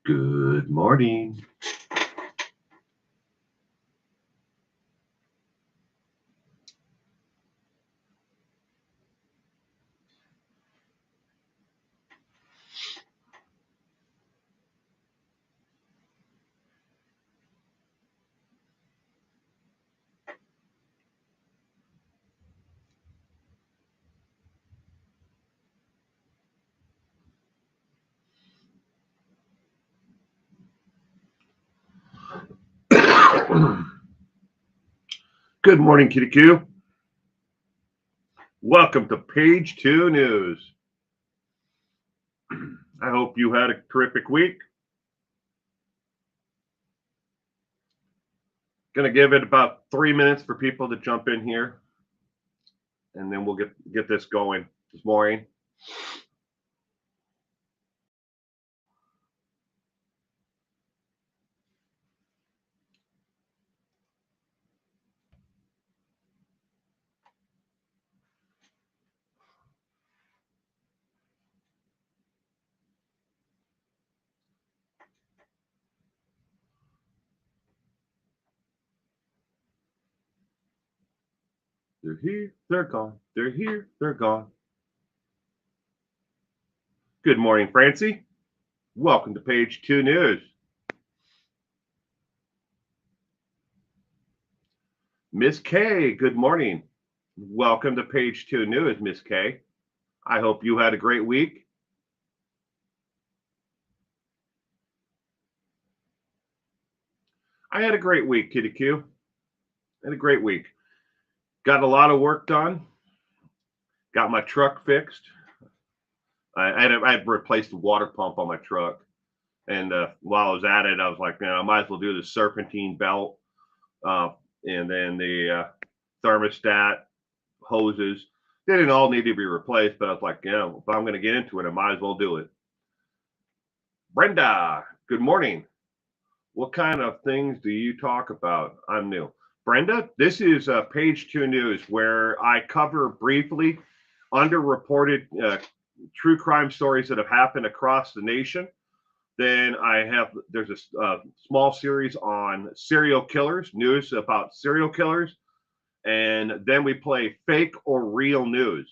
Good morning. Good morning, Kitty Q. Welcome to Page 2 News. I hope you had a terrific week. Going to give it about 3 minutes for people to jump in here, and then we'll get this going this morning. They're here, they're gone. They're here, they're gone. Good morning, Francie. Welcome to Page 2 News. Miss K, good morning. Welcome to Page 2 News, Miss K. I hope you had a great week. I had a great week, Kitty Q. I had a great week. Got a lot of work done. Got my truck fixed. I had replaced the water pump on my truck, and while I was at it, I was like, I might as well do the serpentine belt, and then the thermostat hoses. They didn't all need to be replaced, but I was like, if I'm going to get into it, I might as well do it. Brenda, good morning. What kind of things do you talk about? I'm new. Brenda, this is Page 2 News, where I cover briefly underreported true crime stories that have happened across the nation. Then there's a small series on serial killers, news about serial killers. And then we play fake or real news.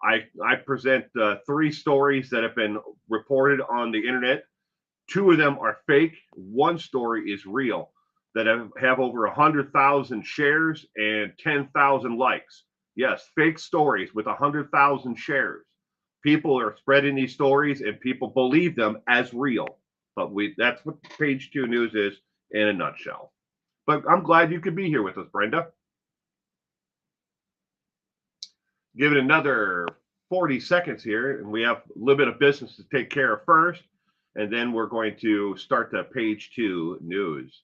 I present 3 stories that have been reported on the internet. 2 of them are fake. 1 story is real that have over 100,000 shares and 10,000 likes. Yes, fake stories with 100,000 shares. People are spreading these stories and people believe them as real. But that's what Page 2 News is in a nutshell. But I'm glad you could be here with us, Brenda. Give it another 40 seconds here, and we have a little bit of business to take care of first, and then we're going to start the Page 2 News.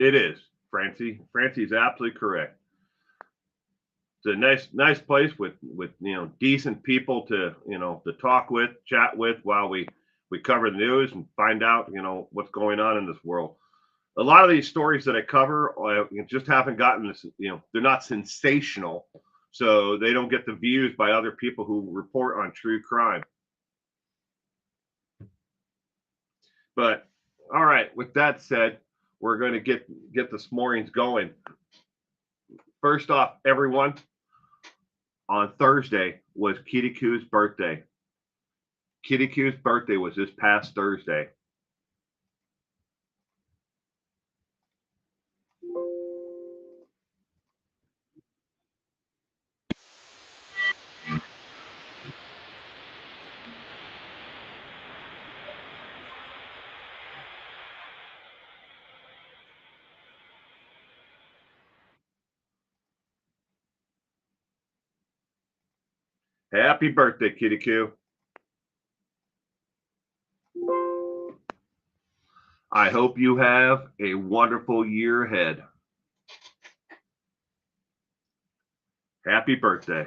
It is, Francie. Francie's absolutely correct. It's a nice place with decent people to to talk with, chat with while we cover the news and find out what's going on in this world. A lot of these stories that I cover just haven't gotten this. They're not sensational, so they don't get the views by other people who report on true crime. But all right, with that said, we're going to get this morning's going. First off, everyone, on Thursday was Kitty Q's birthday. Kitty Q's birthday was this past Thursday. Happy birthday, Kitty Q. I hope you have a wonderful year ahead. Happy birthday.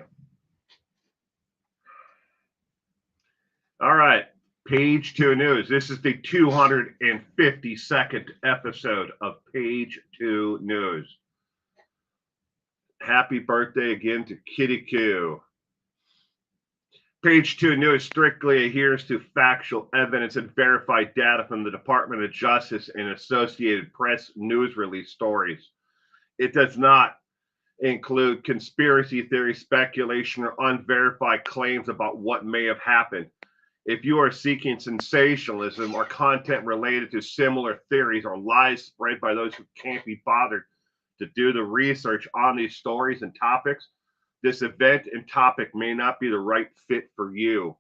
All right. Page two news. This is the 252nd episode of Page two news. Happy birthday again to Kitty Q. Page two news strictly adheres to factual evidence and verified data from the Department of Justice and Associated Press news release stories. It does not include conspiracy theory, speculation, or unverified claims about what may have happened. If you are seeking sensationalism or content related to similar theories or lies spread by those who can't be bothered to do the research on these stories and topics, this event and topic may not be the right fit for you.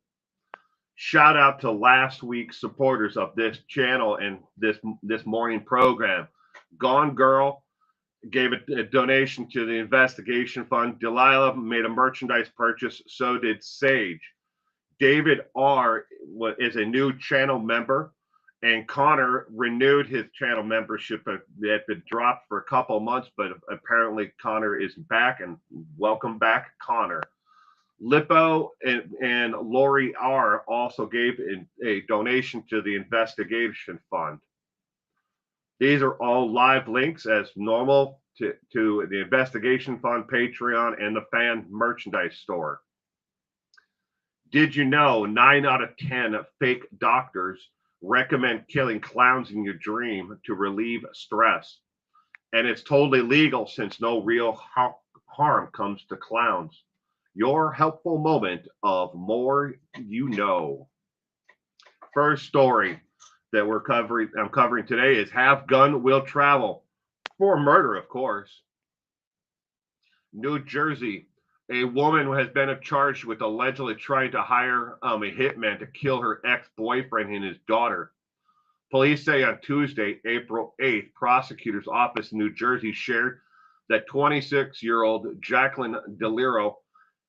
Shout out to last week's supporters of this channel and this morning program. Gone Girl gave a donation to the investigation fund. Delilah made a merchandise purchase. So did Sage. David R is a new channel member, and Connor renewed his channel membership. It had been dropped for a couple of months, but apparently Connor is back, and welcome back, Connor. Lippo and Lori R also gave a donation to the investigation fund. These are all live links as normal to the investigation fund, Patreon, and the fan merchandise store. Did you know 9 out of 10 fake doctors recommend killing clowns in your dream to relieve stress? And it's totally legal since no real harm comes to clowns. Your helpful moment of more you know. First story that I'm covering today is Have Gun Will Travel for murder, of course. New Jersey. A woman has been charged with allegedly trying to hire a hitman to kill her ex-boyfriend and his daughter. Police say on Tuesday, April 8th, prosecutor's office in New Jersey shared that 26-year-old Jacqueline DeLiro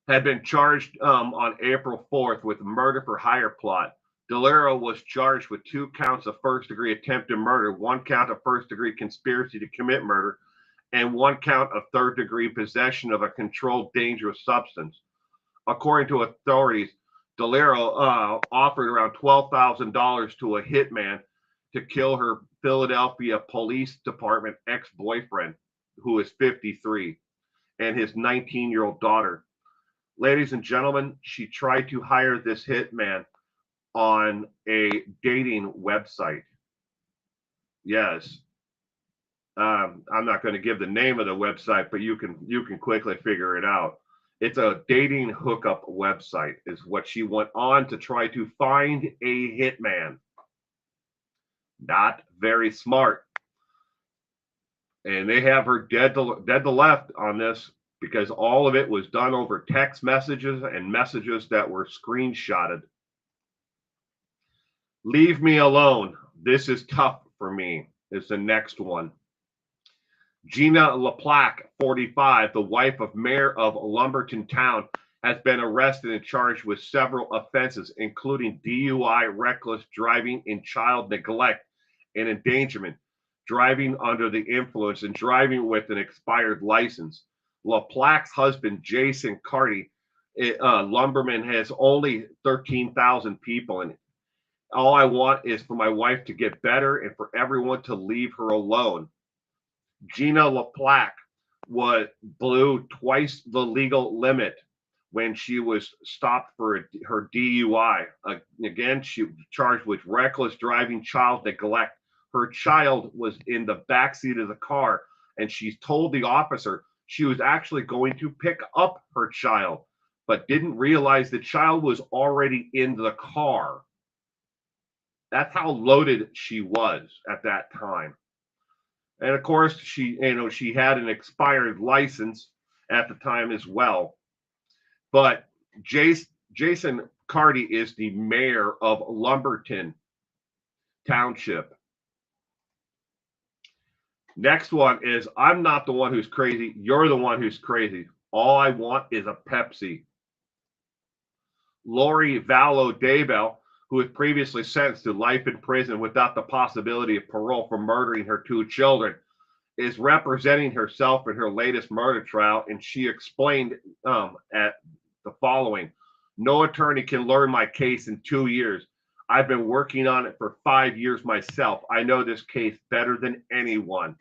had been charged on April 4th with murder for hire plot. DeLiro was charged with 2 counts of first-degree attempted murder, 1 count of first-degree conspiracy to commit murder, and 1 count of third-degree possession of a controlled dangerous substance. According to authorities, DeLiro offered around $12,000 to a hitman to kill her Philadelphia Police Department ex-boyfriend, who is 53, and his 19-year-old daughter. Ladies and gentlemen, she tried to hire this hitman on a dating website. Yes. I'm not going to give the name of the website, but you can quickly figure it out. It's a dating hookup website is what she went on to try to find a hitman. Not very smart. And they have her dead to left on this because all of it was done over text messages and messages that were screenshotted. Leave me alone. This is tough for me is the next one. Gina LaPlaque, 45, the wife of mayor of Lumberton Town, has been arrested and charged with several offenses, including DUI, reckless driving, and child neglect and endangerment, driving under the influence, and driving with an expired license. LaPlaque's husband, Jason Carty, lumberman, has only 13,000 people in it. All I want is for my wife to get better and for everyone to leave her alone. Gina LaPlaque blew twice the legal limit when she was stopped for her DUI. Again, she was charged with reckless driving, child neglect. Her child was in the backseat of the car, and she told the officer she was actually going to pick up her child, but didn't realize the child was already in the car. That's how loaded she was at that time. And of course, she had an expired license at the time as well. But Jason Carty is the mayor of Lumberton Township. Next one is, I'm not the one who's crazy. You're the one who's crazy. All I want is a Pepsi. Lori Vallow Daybell, who was previously sentenced to life in prison without the possibility of parole for murdering her 2 children, is representing herself in her latest murder trial, and she explained at the following. No attorney can learn my case in 2 years. I've been working on it for 5 years myself. I know this case better than anyone.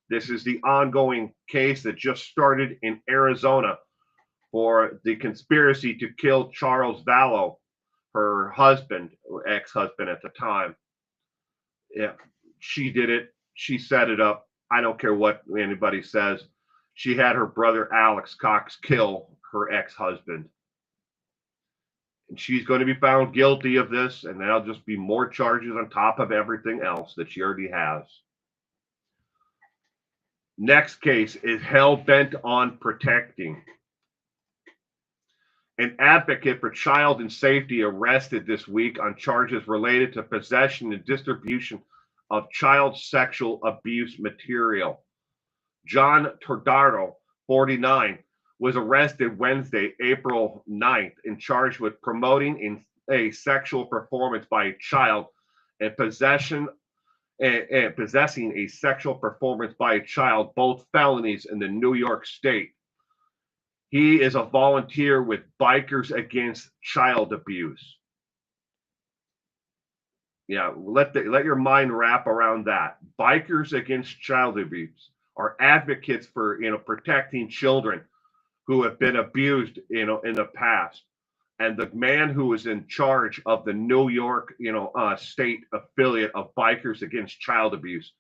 This is the ongoing case that just started in Arizona for the conspiracy to kill Charles Vallow, her husband, ex-husband at the time. Yeah, she did it. She set it up. I don't care what anybody says. She had her brother Alex Cox kill her ex-husband. And she's going to be found guilty of this, and there'll just be more charges on top of everything else that she already has. Next case is hell-bent on protecting. An advocate for child and safety arrested this week on charges related to possession and distribution of child sexual abuse material. John Tordaro, 49, was arrested Wednesday, April 9th, and charged with promoting a sexual performance by a child and possessing a sexual performance by a child, both felonies in the New York state. He is a volunteer with Bikers Against Child Abuse. Yeah, let your mind wrap around that. Bikers Against Child Abuse are advocates for protecting children who have been abused in the past. And the man who was in charge of the New York state affiliate of Bikers Against Child Abuse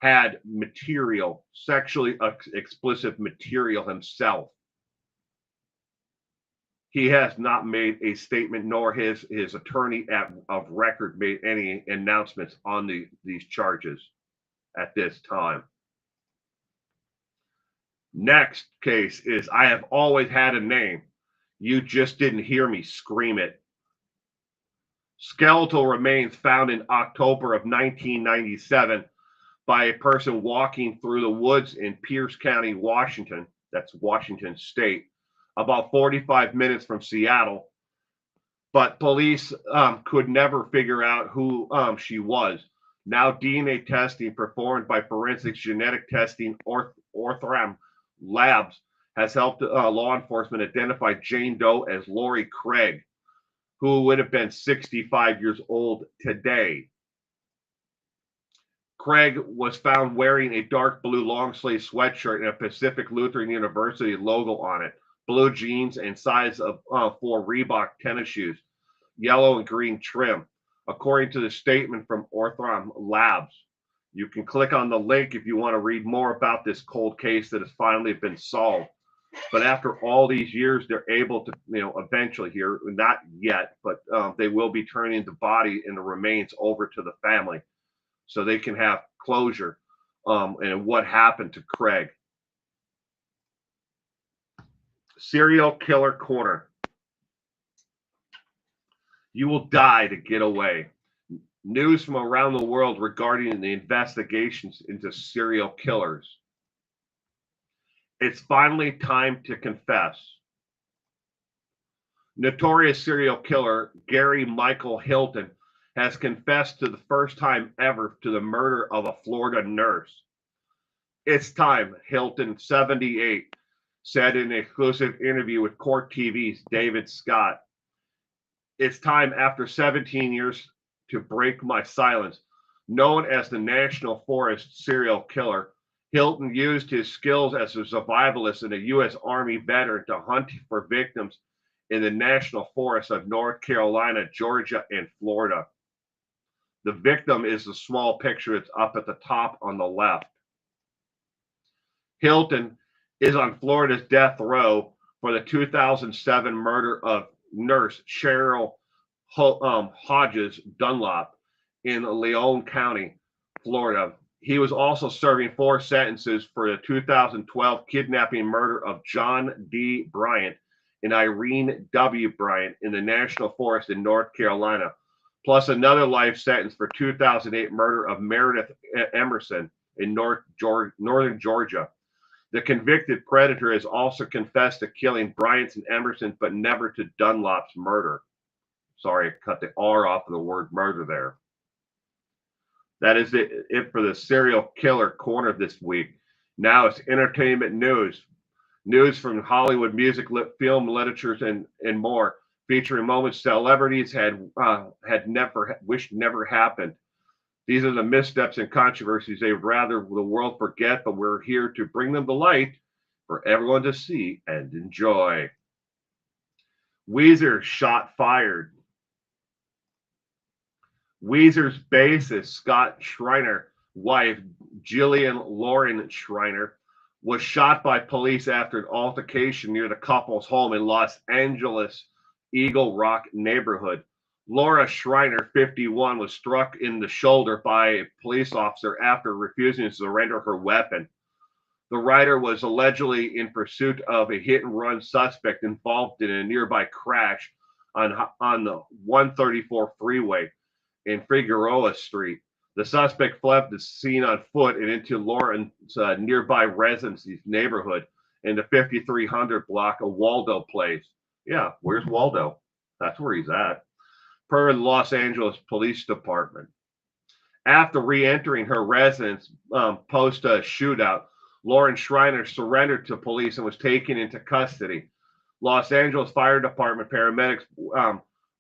had material, sexually explicit material himself. He has not made a statement, nor his attorney of record made any announcements on these charges at this time. Next case is I Have Always Had a Name. You just didn't hear me scream it. Skeletal remains found in October of 1997 by a person walking through the woods in Pierce County, Washington. That's Washington State, about 45 minutes from Seattle. But police could never figure out who she was. Now DNA testing performed by Forensics Genetic Testing Orthram Labs has helped law enforcement identify Jane Doe as Lori Craig, who would have been 65 years old today. Craig was found wearing a dark blue long sleeve sweatshirt and a Pacific Lutheran University logo on it, blue jeans, and size of 4 Reebok tennis shoes, yellow and green trim, according to the statement from Orthram Labs. You can click on the link if you want to read more about this cold case that has finally been solved. But after all these years, they're able to, eventually here, not yet, but they will be turning the body and the remains over to the family so they can have closure and what happened to Craig. Serial Killer Corner. You will die to get away. News from around the world regarding the investigations into serial killers. It's finally time to confess. Notorious serial killer Gary Michael Hilton has confessed to the first time ever to the murder of a Florida nurse. It's time, Hilton, 78, said in an exclusive interview with Court TV's David Scott. It's time, after 17 years, to break my silence. Known as the National Forest serial killer, Hilton used his skills as a survivalist and a U.S. Army veteran to hunt for victims in the national forests of North Carolina, Georgia, and Florida. The victim is the small picture that's up at the top on the left. Hilton is on Florida's death row for the 2007 murder of nurse Cheryl Hodges Dunlop in Leon County, Florida. He was also serving 4 sentences for the 2012 kidnapping murder of John D. Bryant and Irene W. Bryant in the National Forest in North Carolina, plus another life sentence for 2008 murder of Meredith Emerson in northern Georgia. The convicted predator has also confessed to killing Bryant and Emerson, but never to Dunlop's murder. Sorry, I cut the R off of the word murder there. That is it for the serial killer corner this week. Now it's entertainment news. News from Hollywood, music, film, literatures, and more. featuring moments celebrities had never wished never happened. These are the missteps and controversies they'd rather the world forget, but we're here to bring them to light for everyone to see and enjoy. Weezer shot fired. Weezer's bassist Scott Schreiner, wife Jillian Lauren Schreiner, was shot by police after an altercation near the couple's home in Los Angeles' Eagle Rock neighborhood. Laura Schreiner, 51, was struck in the shoulder by a police officer after refusing to surrender her weapon. The rider was allegedly in pursuit of a hit-and-run suspect involved in a nearby crash on the 134 freeway in Figueroa Street. The suspect fled the scene on foot and into Lauren's nearby residence's neighborhood in the 5300 block of Waldo Place. Yeah, where's Waldo? That's where he's at. Per the Los Angeles Police Department. After re-entering her residence post a shootout, Lauren Schreiner surrendered to police and was taken into custody. Los Angeles Fire Department paramedics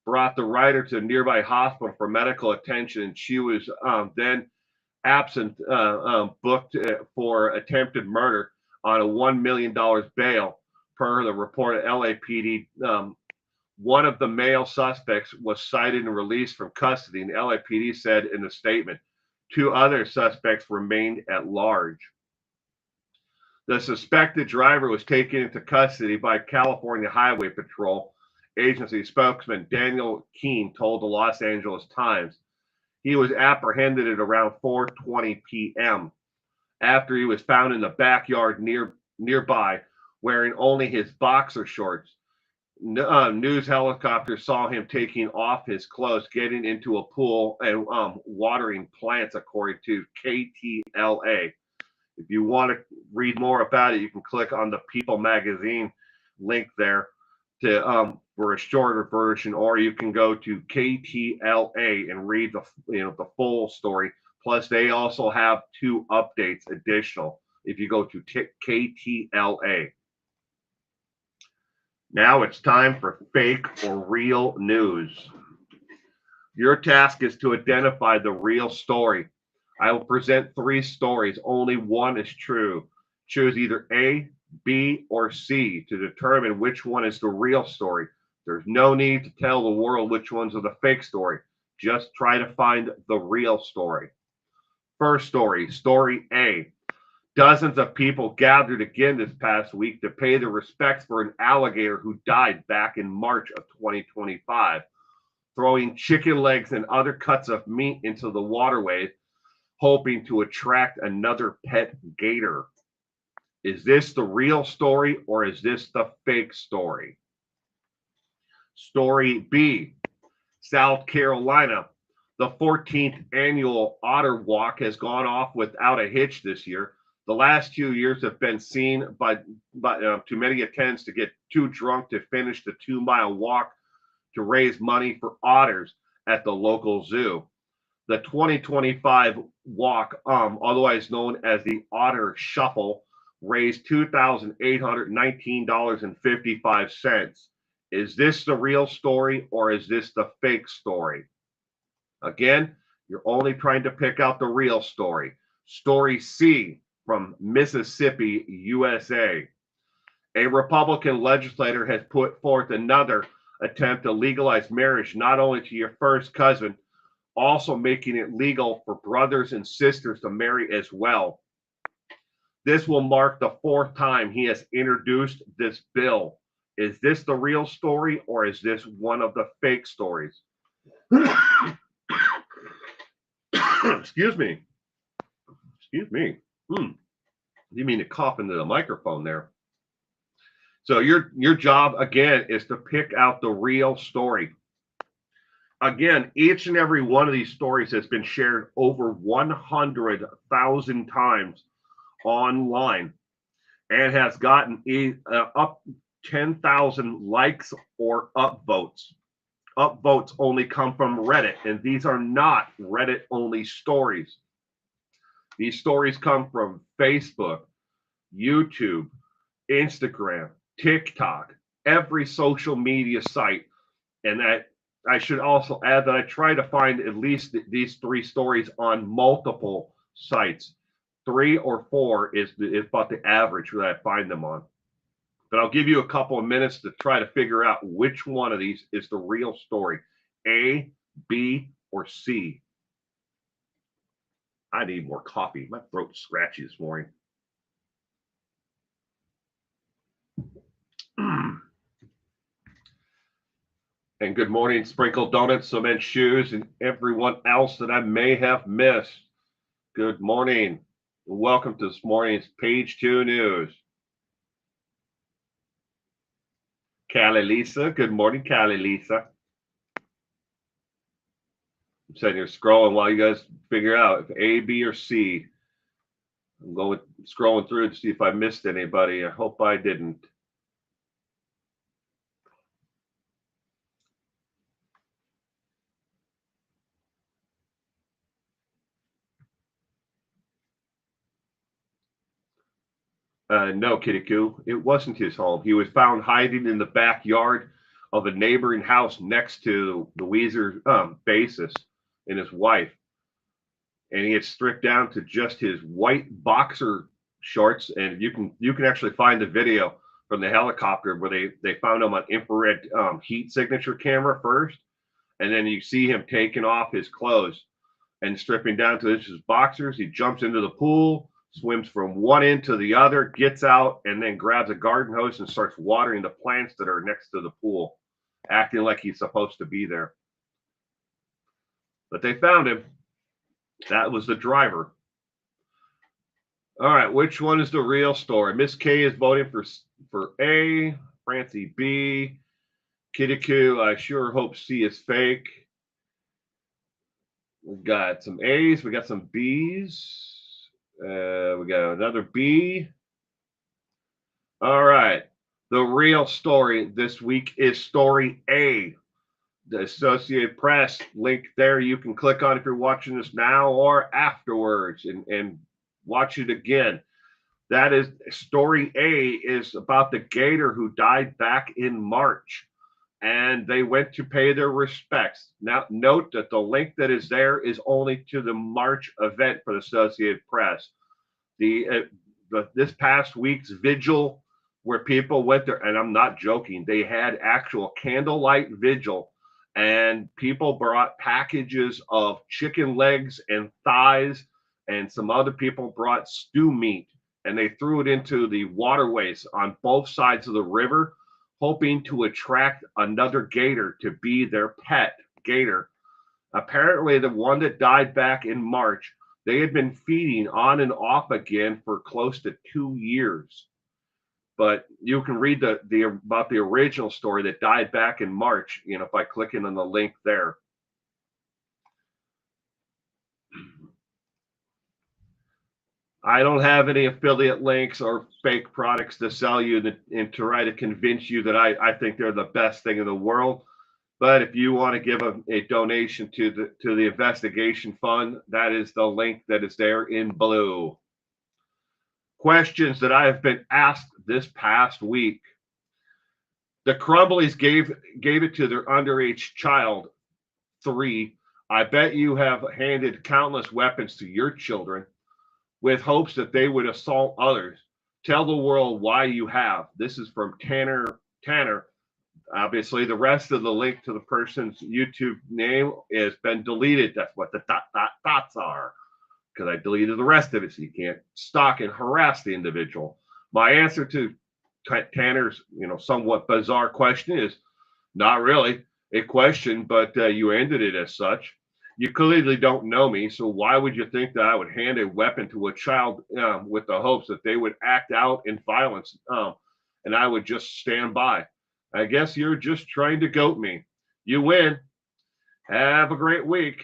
brought the rider to a nearby hospital for medical attention, and she was then booked for attempted murder on a $1 million bail, per the report at LAPD. One of the male suspects was cited and released from custody, and LAPD said in a statement, 2 other suspects remained at large. The suspected driver was taken into custody by California Highway Patrol agency spokesman Daniel Keene told the Los Angeles Times. He was apprehended at around 4:20 p.m. after he was found in the backyard nearby wearing only his boxer shorts. News helicopters saw him taking off his clothes, getting into a pool, and watering plants, according to KTLA. If you want to read more about it, you can click on the People magazine link there for a shorter version, or you can go to KTLA and read the full story. Plus, they also have 2 updates additional if you go to KTLA. Now it's time for fake or real news. Your task is to identify the real story. I will present 3 stories. Only one is true. Choose either A, B, or C to determine which one is the real story. There's no need to tell the world which ones are the fake story. Just try to find the real story. First story, story A. Dozens of people gathered again this past week to pay their respects for an alligator who died back in March of 2025, throwing chicken legs and other cuts of meat into the waterways, hoping to attract another pet gator. Is this the real story or is this the fake story? Story B, South Carolina. The 14th annual Otter Walk has gone off without a hitch this year. The last 2 years have been seen by too many attendants to get too drunk to finish the 2-mile walk to raise money for otters at the local zoo. The 2025 walk, otherwise known as the Otter Shuffle, raised $2,819.55. Is this the real story or is this the fake story? Again, you're only trying to pick out the real story. Story C, from Mississippi, USA. A Republican legislator has put forth another attempt to legalize marriage not only to your first cousin, also making it legal for brothers and sisters to marry as well. This will mark the 4th time he has introduced this bill. Is this the real story or is this one of the fake stories? Excuse me. You mean to cough into the microphone there. So your job, again, is to pick out the real story. Again, each and every one of these stories has been shared over 100,000 times online and has gotten up 10,000 likes or upvotes. Upvotes only come from Reddit, and these are not Reddit-only stories. These stories come from Facebook, YouTube, Instagram, TikTok, every social media site. And that I should also add that I try to find at least these 3 stories on multiple sites. 3 or 4 is about the average that I find them on. But I'll give you a couple of minutes to try to figure out which one of these is the real story. A, B, or C. I need more coffee. My throat's scratchy this morning. And good morning, Sprinkle Donuts, Cement Shoes, and everyone else that I may have missed. Good morning. Welcome to this morning's Page 2 News. Callie Lisa. Good morning, Callie Lisa. I'm sitting here scrolling while you guys figure out if A, B, or C. I'm going scrolling through to see if I missed anybody. I hope I didn't. No, Kitty Coo, it wasn't his home. He was found hiding in the backyard of a neighboring house next to the Weezer bassist and his wife. And he had stripped down to just his white boxer shorts. And you can actually find the video from the helicopter where they found him on infrared heat signature camera first. And then you see him taking off his clothes and stripping down to his boxers. He jumps into the pool, swims from one end to the other, gets out, and then grabs a garden hose and starts watering the plants that are next to the pool, acting like he's supposed to be there. But they found him. That was the driver. All right, which one is the real story? Miss K is voting for A, Francie B, Kitty Coo, I sure hope C is fake. We got some A's, we got some B's. We got another B. All right. The real story this week is story A. The Associated Press link there you can click on if you're watching this now or afterwards and watch it again. That is story A is about the gator who died back in March. And they went to pay their respects. Now, note that the link that is there is only to the March event for the Associated Press. This past week's vigil, where people went there, and I'm not joking, they had actual candlelight vigil, and people brought packages of chicken legs and thighs, and some other people brought stew meat, and they threw it into the waterways on both sides of the river, hoping to attract another gator to be their pet gator. Apparently, the one that died back in March, they had been feeding on and off again for close to 2 years. But you can read about the original story that died back in March, by clicking on the link there. I don't have any affiliate links or fake products to sell you and to try to convince you that I think they're the best thing in the world. But if you want to give a donation to the investigation fund, that is the link that is there in blue. Questions that I have been asked this past week. The Crumblies gave it to their underage child, 3. I bet you have handed countless weapons to your children with hopes that they would assault others. Tell the world why you have. This is from Tanner. Obviously, the rest of the link to the person's YouTube name has been deleted. That's what the dots are, because I deleted the rest of it, so you can't stalk and harass the individual. My answer to Tanner's, somewhat bizarre question is not really a question, but you ended it as such. You clearly don't know me, so why would you think that I would hand a weapon to a child with the hopes that they would act out in violence and I would just stand by? I guess you're just trying to goat me. You win. Have a great week.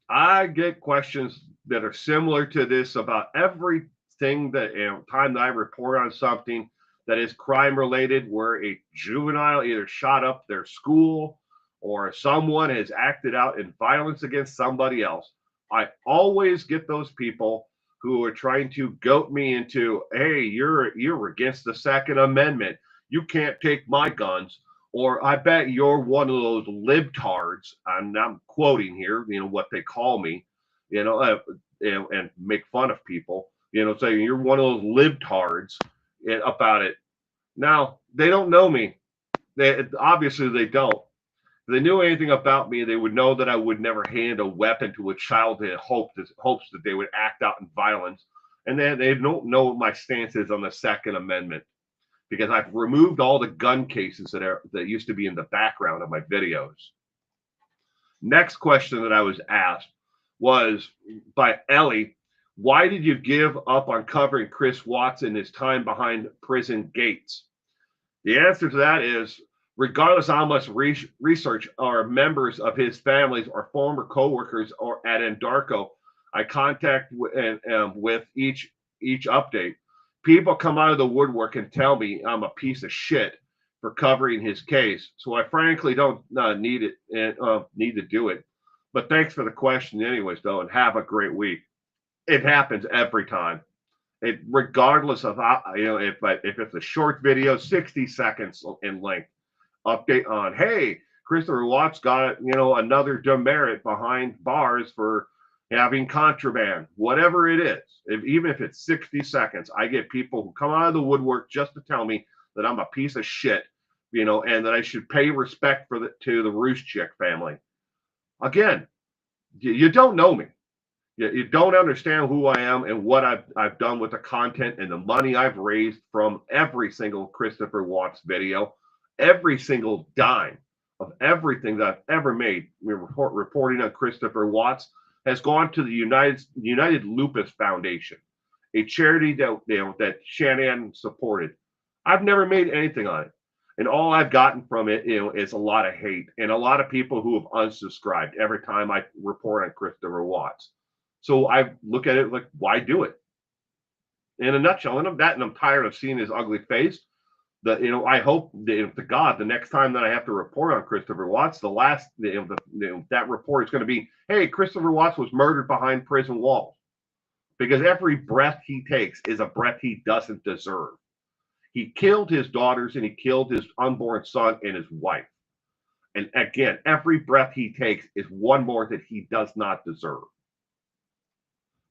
I get questions that are similar to this about everything time that I report on something that is crime related, where a juvenile either shot up their school or someone has acted out in violence against somebody else. I always get those people who are trying to goat me into, hey, you're against the Second Amendment. You can't take my guns. or I bet you're one of those libtards. I'm quoting here, what they call me, and make fun of people, saying you're one of those libtards about it. Now, they don't know me. Obviously, they don't. If they knew anything about me, they would know that I would never hand a weapon to a child in hopes that they would act out in violence. And then they don't know what my stance is on the Second Amendment, because I've removed all the gun cases that used to be in the background of my videos. Next question that I was asked was by Ellie: why did you give up on covering Chris Watts in his time behind prison gates? The answer to that is, regardless of how much research or members of his families or former coworkers or at Endarco I contact with each update, people come out of the woodwork and tell me I'm a piece of shit for covering his case. So I frankly don't need to do it. But thanks for the question anyways, though, and have a great week. It happens every time. Regardless of how, if it's a short video, 60 seconds in length, update on, hey, Christopher Watts got, another demerit behind bars for having contraband, whatever it is. Even if it's 60 seconds, I get people who come out of the woodwork just to tell me that I'm a piece of shit, and that I should pay respect to the Roost Chick family. Again, you don't know me. You don't understand who I am and what I've done with the content and the money I've raised from every single Christopher Watts video, every single dime of everything that I've ever made. Reporting on Christopher Watts has gone to the United Lupus Foundation, a charity that Shannon supported. I've never made anything on it, and all I've gotten from it, is a lot of hate and a lot of people who have unsubscribed every time I report on Christopher Watts. So I look at it like, why do it? In a nutshell, and I'm tired of seeing his ugly face. I hope to God the next time that I have to report on Christopher Watts, that report is going to be, hey, Christopher Watts was murdered behind prison walls, because every breath he takes is a breath he doesn't deserve. He killed his daughters and he killed his unborn son and his wife. And again, every breath he takes is one more that he does not deserve.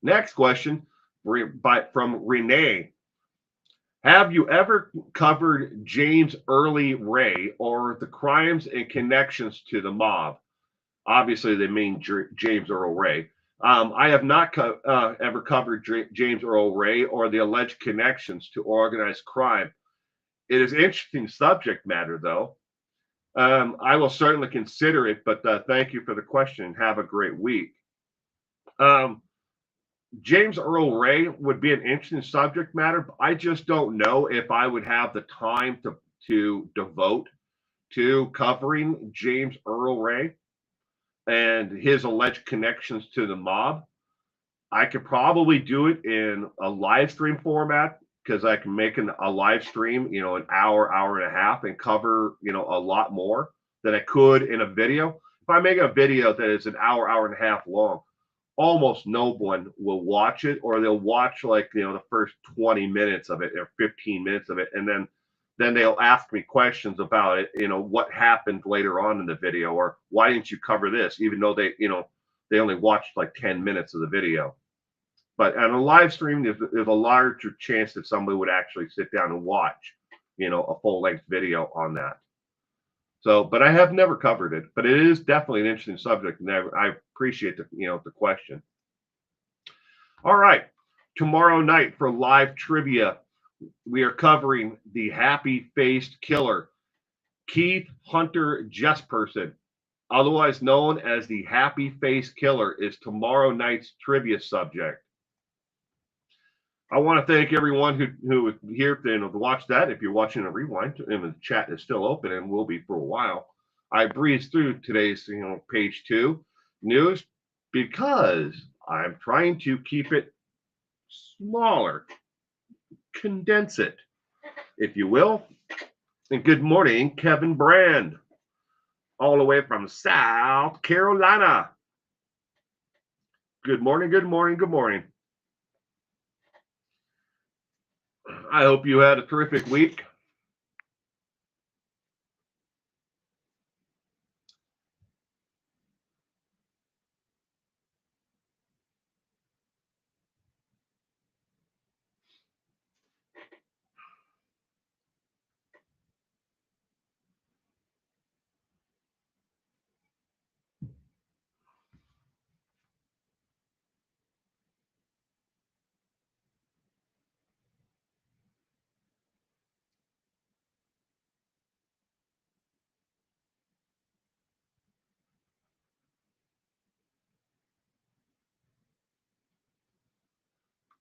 Next question from Renee. Have you ever covered James Earl Ray or the crimes and connections to the mob? Obviously, they mean James Earl Ray. I have not ever covered James Earl Ray or the alleged connections to organized crime. It is interesting subject matter, though. I will certainly consider it, but thank you for the question. Have a great week. James Earl Ray would be an interesting subject matter, but I just don't know if I would have the time to devote to covering James Earl Ray and his alleged connections to the mob. I could probably do it in a live stream format, because I can make a live stream, an hour and a half, and cover, a lot more than I could in a video. If I make a video that is an hour and a half long, almost no one will watch it, or they'll watch the first 20 minutes of it or 15 minutes of it, and then they'll ask me questions about it, what happened later on in the video, or why didn't you cover this, even though they only watched 10 minutes of the video. But on a live stream, there's a larger chance that somebody would actually sit down and watch a full-length video on that. So, but I have never covered it, but it is definitely an interesting subject, and I appreciate the question. All right, tomorrow night for live trivia, we are covering the happy-faced killer, Keith Hunter Jesperson, otherwise known as the happy-faced killer, is tomorrow night's trivia subject. I want to thank everyone who was here to watch that. If you're watching a rewind, and the chat is still open and will be for a while, I breezed through today's page 2 news because I'm trying to keep it smaller, condense it, if you will. And good morning, Kevin Brand, all the way from South Carolina. Good morning, good morning, good morning. I hope you had a terrific week.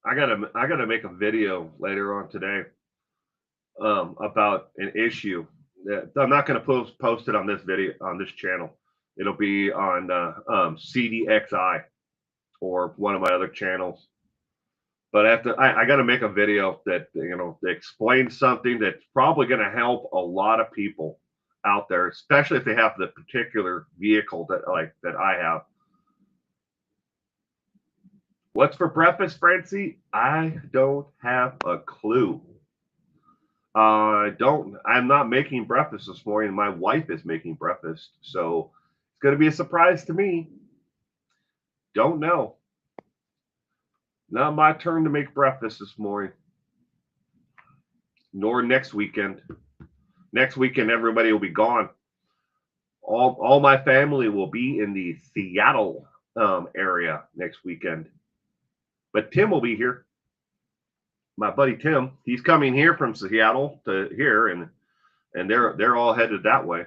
I gotta make a video later on today about an issue that I'm not gonna post it on this video on this channel. It'll be on CDXI or one of my other channels. But I got to make a video that explains something that's probably going to help a lot of people out there, especially if they have the particular vehicle that I have. What's for breakfast, Francie? I don't have a clue. Don't. I'm not making breakfast this morning. My wife is making breakfast, so it's going to be a surprise to me. Don't know. Not my turn to make breakfast this morning, nor next weekend. Next weekend, everybody will be gone. All my family will be in the Seattle area next weekend. But Tim will be here. My buddy Tim, he's coming here from Seattle to here, and they're all headed that way.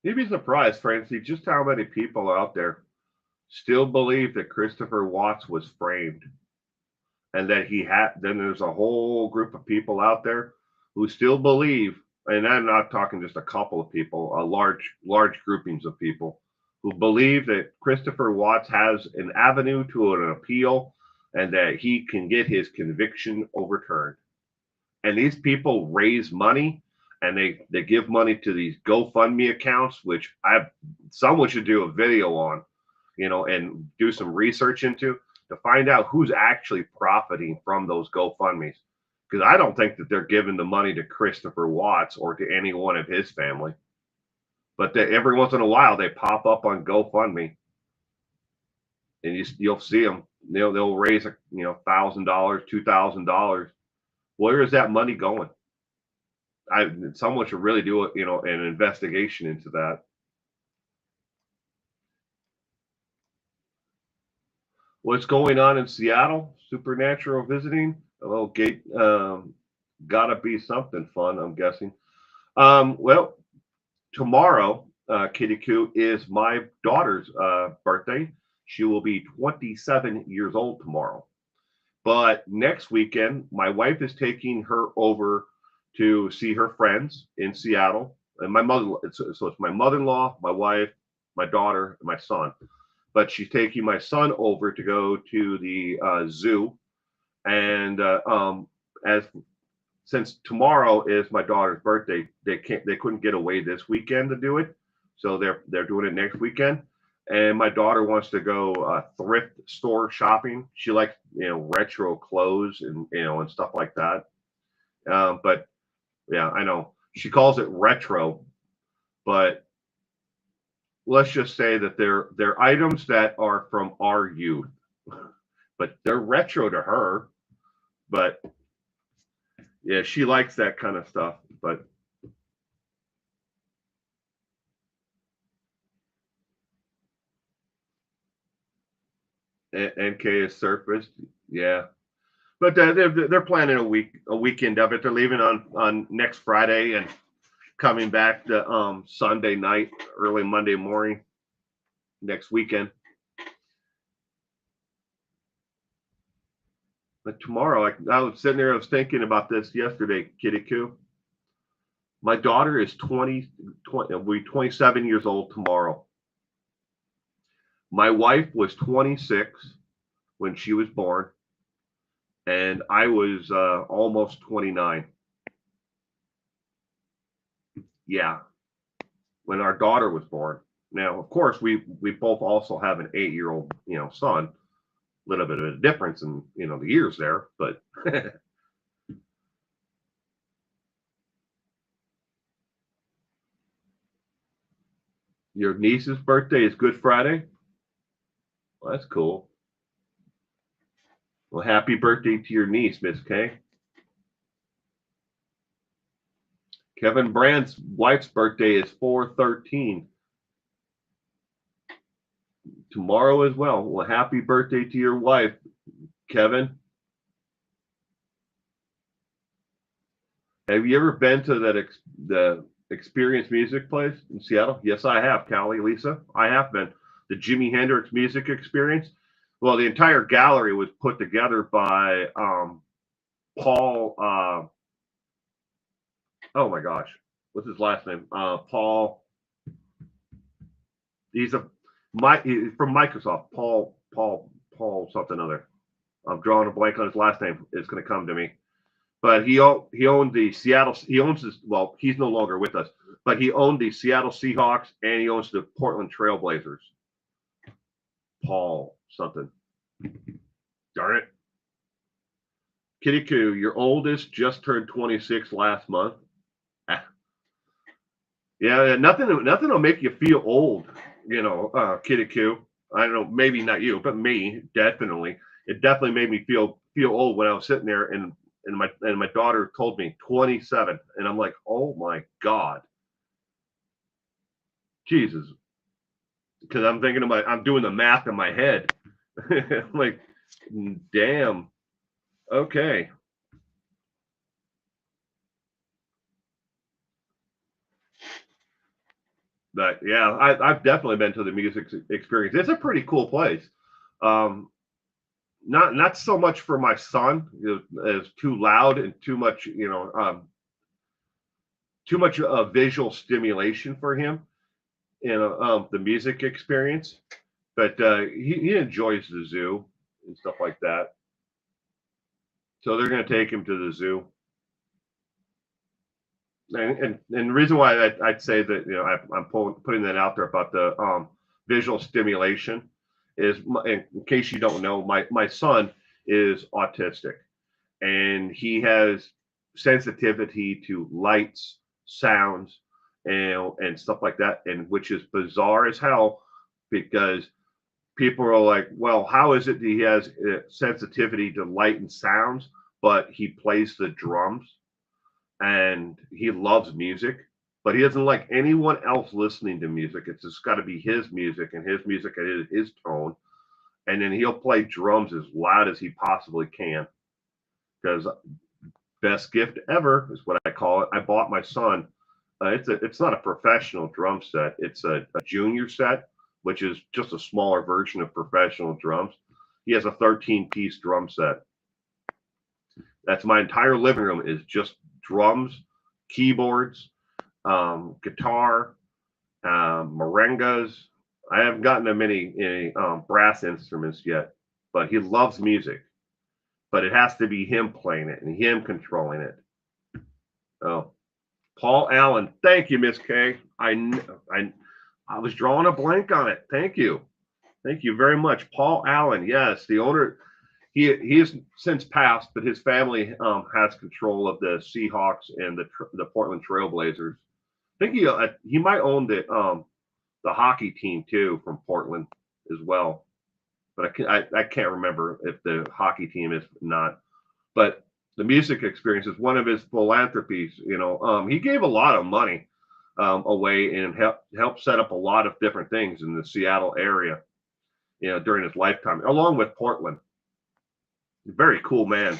You'd be surprised, Francie, just how many people out there still believe that Christopher Watts was framed, and that he had. Then there's a whole group of people out there who still believe, and I'm not talking just a couple of people, a large groupings of people who believe that Christopher Watts has an avenue to an appeal and that he can get his conviction overturned. And these people raise money, and they give money to these GoFundMe accounts, which someone should do a video on, and do some research into to find out who's actually profiting from those GoFundMes. Because I don't think that they're giving the money to Christopher Watts or to any one of his family. But every once in a while they pop up on GoFundMe, and you'll see them. They'll raise $1,000, $2,000. Where is that money going? Someone should really do an investigation into that. What's going on in Seattle? Supernatural visiting. A little gate. Gotta be something fun, I'm guessing. Well, tomorrow, Kitty Coo, is my daughter's birthday. She will be 27 years old tomorrow. But next weekend, my wife is taking her over to see her friends in Seattle. And my mother, so it's my mother-in-law, my wife, my daughter, and my son. But she's taking my son over to go to the zoo. And as since tomorrow is my daughter's birthday, they couldn't get away this weekend to do it, so they're doing it next weekend. And my daughter wants to go thrift store shopping. She likes retro clothes and stuff like that. But yeah, I know she calls it retro, but let's just say that they're items that are from our youth, but they're retro to her. But yeah, she likes that kind of stuff. But NK is surfaced, yeah. But they're planning a weekend of it. They're leaving on next Friday and coming back to Sunday night, early Monday morning next weekend. But tomorrow, I was sitting there, I was thinking about this yesterday, Kitty Coo. My daughter is 20 will be 27 years old tomorrow. My wife was 26 when she was born, and I was almost 29. Yeah, when our daughter was born. Now, of course, we both also have an 8-year-old, son. A little bit of a difference in the years there, but your niece's birthday is Good Friday. Well, that's cool. Well, happy birthday to your niece, Miss K. Kevin Brand's wife's birthday is 4/13. Tomorrow as well. Well, happy birthday to your wife, Kevin. Have you ever been to the Experience Music place in Seattle? Yes, I have, Callie, Lisa. I have been. The Jimi Hendrix Music Experience. Well, the entire gallery was put together by Paul. Oh my gosh, what's his last name? Paul. He's from Microsoft. Paul something other. I'm drawing a blank on his last name. It's going to come to me. But he owned the Seattle. He owns this. Well, he's no longer with us. But he owned the Seattle Seahawks and he owns the Portland Trail Blazers. Paul something. Darn it. Kitty Coo, your oldest just turned 26 last month. Yeah, nothing will make you feel old, Kitty Coo. I don't know, maybe not you, but me, definitely. It definitely made me feel old when I was sitting there and my daughter told me 27, and I'm like, oh my God, Jesus, because I'm thinking I'm doing the math in my head. I'm like, damn, okay. But yeah, I've definitely been to the music experience. It's a pretty cool place. Um, not so much for my son, as too loud and too much, too much visual stimulation for him in the music experience. But he enjoys the zoo and stuff like that. So they're going to take him to the zoo. And the reason why I'd say that, I'm putting that out there about the visual stimulation is, in case you don't know, my son is autistic and he has sensitivity to lights, sounds, and stuff like that, and which is bizarre as hell because people are like, well, how is it that he has sensitivity to light and sounds, but he plays the drums and he loves music, but he doesn't like anyone else listening to music. It's just got to be his music and his music at his tone. And then he'll play drums as loud as he possibly can. Because best gift ever is what I call it. I bought my son. It's not a professional drum set. It's a junior set, which is just a smaller version of professional drums. He has a 13-piece drum set. That's my entire living room is just drums, keyboards, guitar, merengas. I haven't gotten him any brass instruments yet, but he loves music. But it has to be him playing it and him controlling it. Oh, Paul Allen, thank you, Miss K. I was drawing a blank on it. Thank you very much, Paul Allen. Yes, the owner. He has since passed, but his family has control of the Seahawks and the Portland Trail Blazers. I think he might own the hockey team too from Portland as well, but I can't remember if the hockey team is not. But the music experience is one of his philanthropies. He gave a lot of money away and helped set up a lot of different things in the Seattle area, during his lifetime, along with Portland. Very cool man,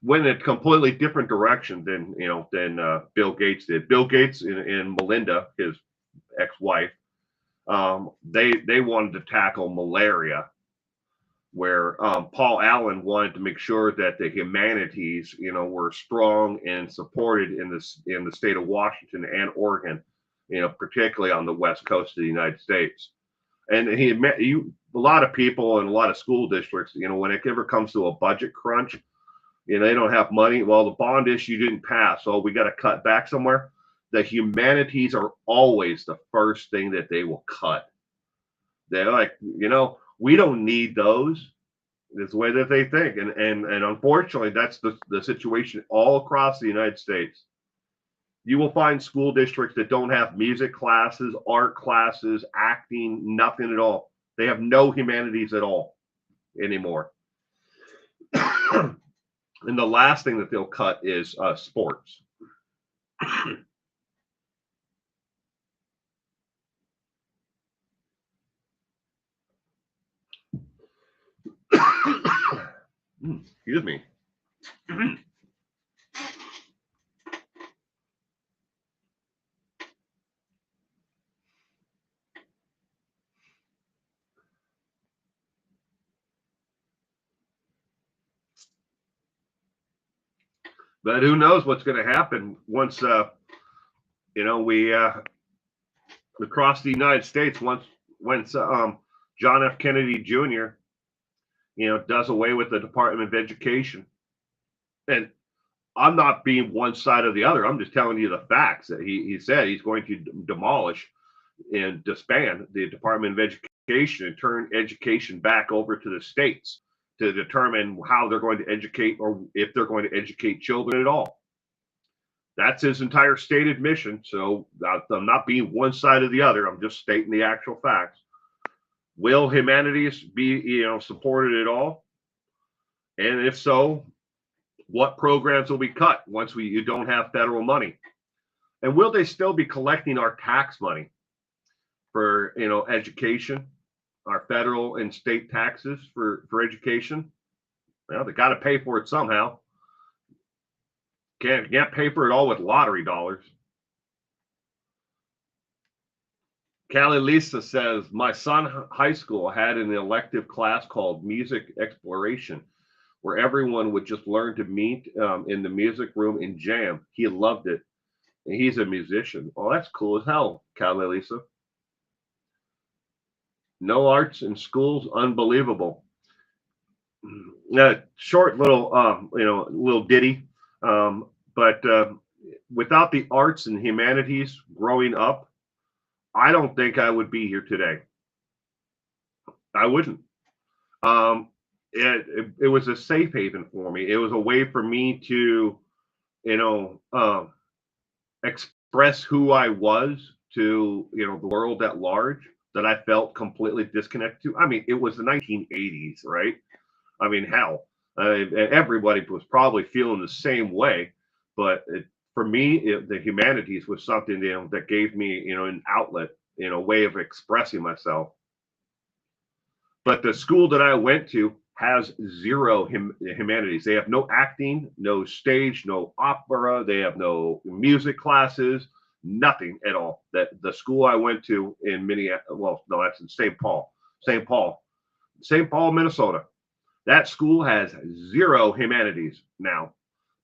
went in a completely different direction than Bill Gates did. Bill Gates and Melinda, his ex-wife, they wanted to tackle malaria, where Paul Allen wanted to make sure that the humanities, were strong and supported in the state of Washington and Oregon, particularly on the west coast of the United States. And he met a lot of people in a lot of school districts, when it ever comes to a budget crunch, they don't have money. Well, the bond issue didn't pass, so we got to cut back somewhere. The humanities are always the first thing that they will cut. They're like, we don't need those. It's the way that they think. And unfortunately, that's the situation all across the United States. You will find school districts that don't have music classes, art classes, acting, nothing at all. They have no humanities at all anymore. And the last thing that they'll cut is sports. Excuse me. But who knows what's going to happen once we across the United States once John F. Kennedy Jr. Does away with the Department of Education. And I'm not being one side or the other. I'm just telling you the facts that he said he's going to demolish and disband the Department of Education and turn education back over to the states to determine how they're going to educate or if they're going to educate children at all. That's his entire stated mission. So I'm not being one side or the other. I'm just stating the actual facts. Will humanities be, supported at all? And if so, what programs will be cut once you don't have federal money? And will they still be collecting our tax money for, education, our federal and state taxes for education? Well, they got to pay for it somehow. Can't pay for it all with lottery dollars. Callie Lisa says, my son high school had an elective class called music exploration, where everyone would just learn to meet in the music room and jam. He loved it. And he's a musician. Oh, that's cool as hell, Callie Lisa. No arts in schools, unbelievable. Short little, little ditty. But without the arts and humanities growing up, I don't think I would be here today. I wouldn't. It was a safe haven for me. It was a way for me to, express who I was to, the world at large that I felt completely disconnected to. I mean, it was the 1980s, right? I mean, hell, everybody was probably feeling the same way. But for me, the humanities was something that gave me an outlet, a way of expressing myself. But the school that I went to has zero humanities. They have no acting, no stage, no opera. They have no music classes, nothing at all. That the school I went to in Minneapolis, well, no, that's in St. Paul, Minnesota. That school has zero humanities now.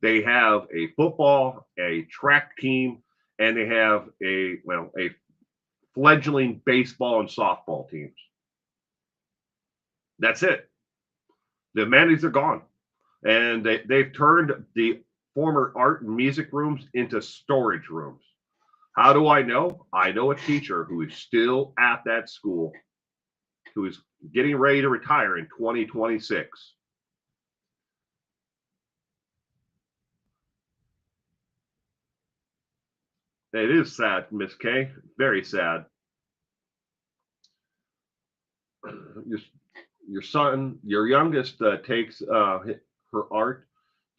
They have a football, a track team, and they have a fledgling baseball and softball teams. That's it. The humanities are gone. And they've turned the former art and music rooms into storage rooms. How do I know? I know a teacher who is still at that school, who is getting ready to retire in 2026. It is sad, Miss K. Very sad. Your son, your youngest, takes her art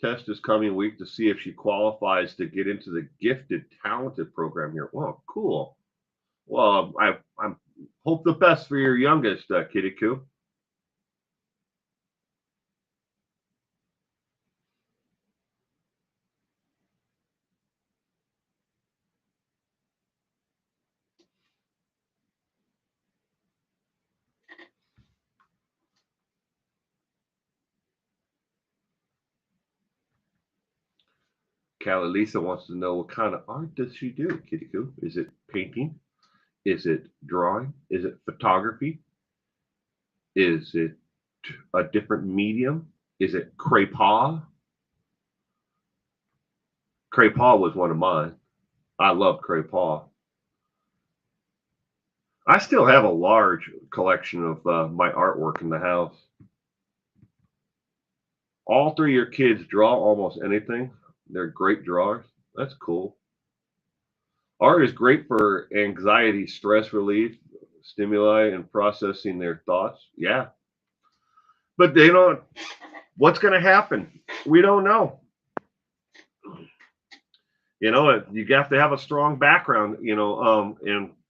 test this coming week to see if she qualifies to get into the gifted talented program here. Well, cool. Well, I hope the best for your youngest, Kitty Coo. Callie Lisa wants to know what kind of art does she do, Kitty Coo? Is it painting? Is it drawing? Is it photography? Is it a different medium? Is it crepa? Crepa was one of mine. I love crepa. I still have a large collection of my artwork in the house. All three of your kids draw almost anything. They're great drawers. That's cool. Art is great for anxiety, stress relief, stimuli, and processing their thoughts. Yeah. But What's going to happen? We don't know. You know, you have to have a strong background, you know,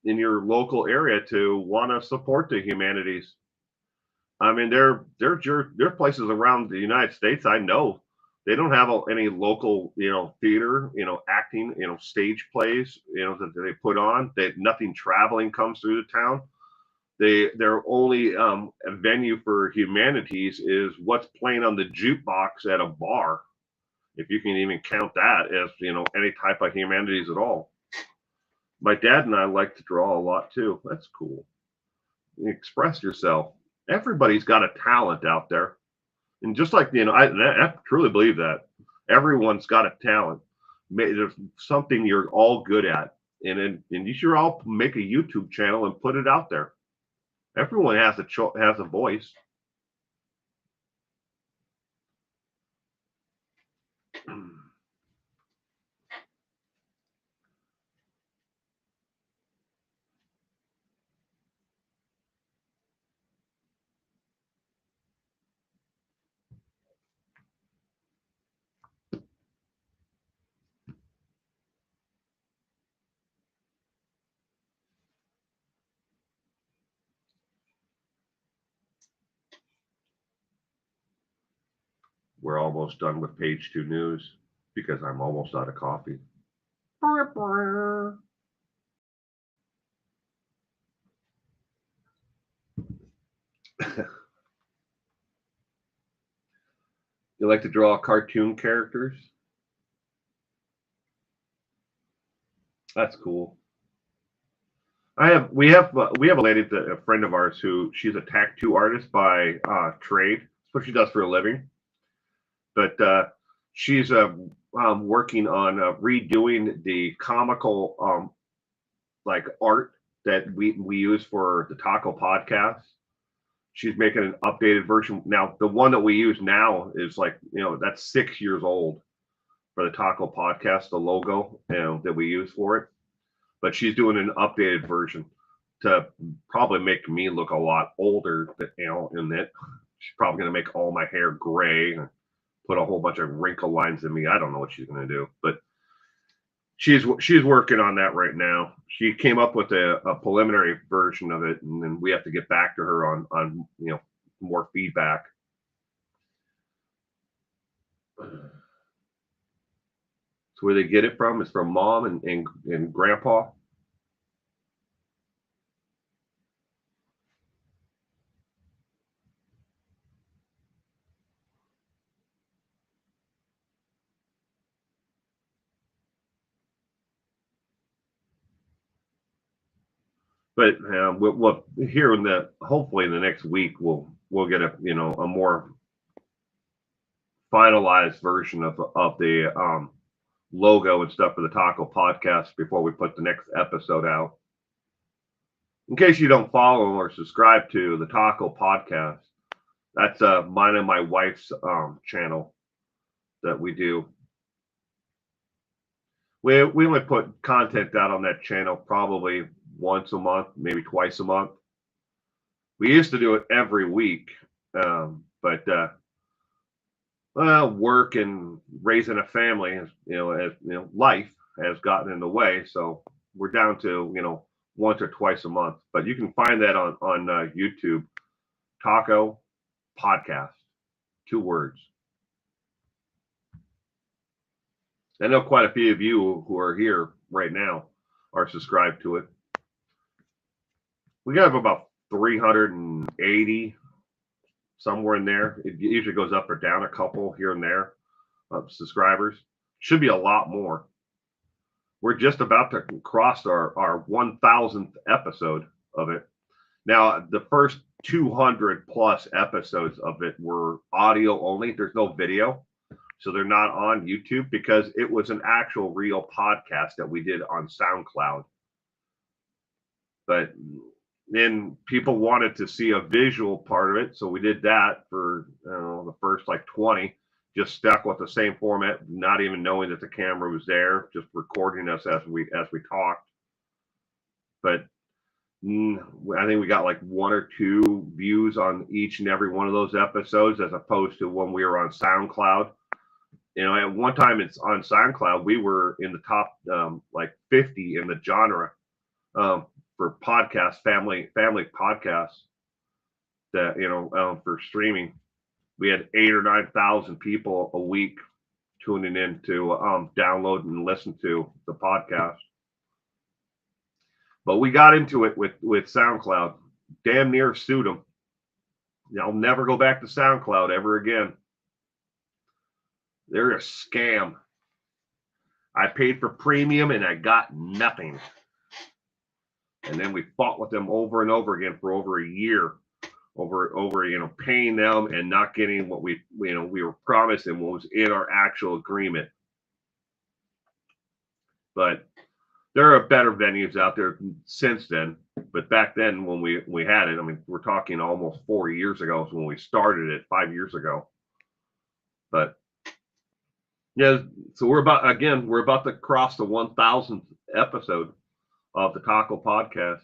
in your local area to want to support the humanities. I mean, there are places around the United States I know they don't have any local, you know, theater, you know, acting, you know, stage plays, you know, that they put on. That nothing traveling comes through the town. Their only venue for humanities is what's playing on the jukebox at a bar, if you can even count that as, you know, any type of humanities at all. My dad and I like to draw a lot too. That's cool. Express yourself. Everybody's got a talent out there, and just like, you know, I truly believe that everyone's got a talent. There's something you're all good at, and you should all make a YouTube channel and put it out there. Everyone has a voice. We're almost done with page 2 news because I'm almost out of coffee. You like to draw cartoon characters? That's cool. We have a lady, a friend of ours, who she's a tattoo artist by trade. That's what she does for a living. But she's working on redoing the comical like art that we use for the Taco podcast. She's making an updated version now. The one that we use now is like, you know, that's 6 years old for the Taco podcast, the logo, you know, that we use for it. But she's doing an updated version to probably make me look a lot older, you know, in it. She's probably going to make all my hair gray and put a whole bunch of wrinkle lines in me. I don't know what she's going to do, but she's working on that right now. She came up with a preliminary version of it, and then we have to get back to her on you know, more feedback. So where they get it from is from mom and grandpa. But we'll here in the hopefully in the next week we'll get a, you know, a more finalized version of the logo and stuff for the Taco podcast before we put the next episode out. In case you don't follow or subscribe to the Taco podcast, that's mine and my wife's channel that we do. We only put content out on that channel probably once a month, maybe twice a month. We used to do it every week, but work and raising a family, as you know, life has gotten in the way. So we're down to, you know, once or twice a month. But you can find that on YouTube, Taco Podcast, 2 words. I know quite a few of you who are here right now are subscribed to it. We have about 380, somewhere in there. It usually goes up or down a couple here and there of subscribers. Should be a lot more. We're just about to cross our 1,000th episode of it. Now, the first 200 plus episodes of it were audio only. There's no video. So they're not on YouTube because it was an actual real podcast that we did on SoundCloud. But then people wanted to see a visual part of it, so we did that for, I don't know, the first like 20. Just stuck with the same format, not even knowing that the camera was there, just recording us as we talked. But I think we got like 1 or 2 views on each and every one of those episodes, as opposed to when we were on SoundCloud. At one time it's on SoundCloud, we were in the top like 50 in the genre for podcasts, family podcasts that for streaming. We had 8 or 9,000 people a week tuning in to download and listen to the podcast. But we got into it with SoundCloud. Damn near sued them. I'll never go back to SoundCloud ever again. They're a scam. I paid for premium and I got nothing. And then we fought with them over and over again for over a year, over paying them and not getting what we were promised and what was in our actual agreement. But there are better venues out there since then. But back then, when we had it, I mean, we're talking almost 4 years ago is when we started it, 5 years ago. But yeah, so we're about to cross the 1,000th episode of the Taco Podcast,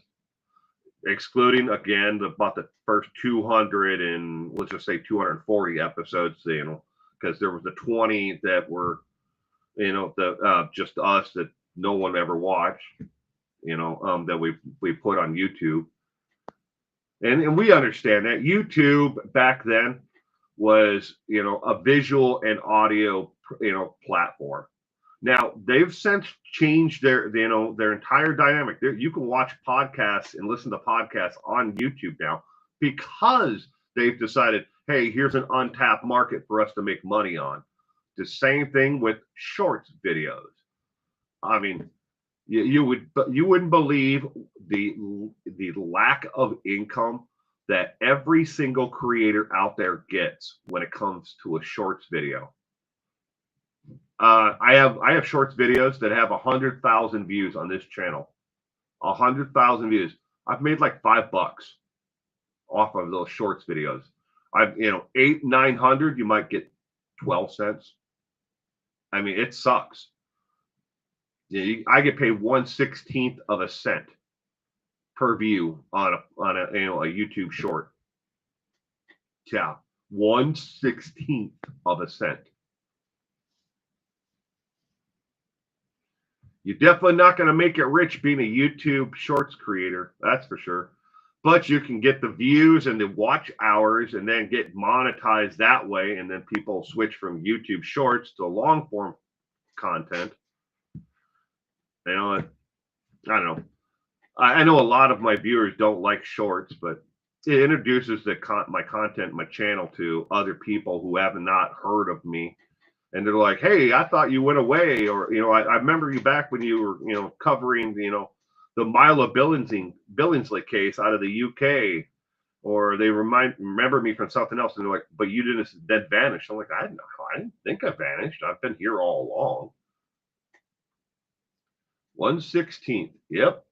excluding again about the first 200 and let's just say 240 episodes, because there was the 20 that were, just us that no one ever watched, that we put on YouTube. And we understand that YouTube back then was, a visual and audio, platform. Now they've since changed their entire dynamic. You can watch podcasts and listen to podcasts on YouTube now because they've decided, hey, here's an untapped market for us to make money on. The same thing with shorts videos. I mean, you wouldn't believe the lack of income that every single creator out there gets when it comes to a shorts video. I have shorts videos that have 100,000 views on this channel. 100,000 views. I've made like $5 off of those shorts videos. I've 800-900, you might get 12 cents. I mean, it sucks. I get paid 1/16th of a cent per view on a YouTube short. Yeah, 1/16th of a cent. You're definitely not going to make it rich being a YouTube shorts creator, that's for sure. But you can get the views and the watch hours and then get monetized that way. And then people switch from YouTube shorts to long form content. I don't know. I know a lot of my viewers don't like shorts, but it introduces my content, my channel to other people who have not heard of me. And they're like, hey, I thought you went away. Or, I remember you back when you were, covering, the Mila Billingsley case out of the UK. Or they remember me from something else. And they're like, but you didn't then vanish. I'm like, I didn't think I vanished. I've been here all along. 1/16th. Yep.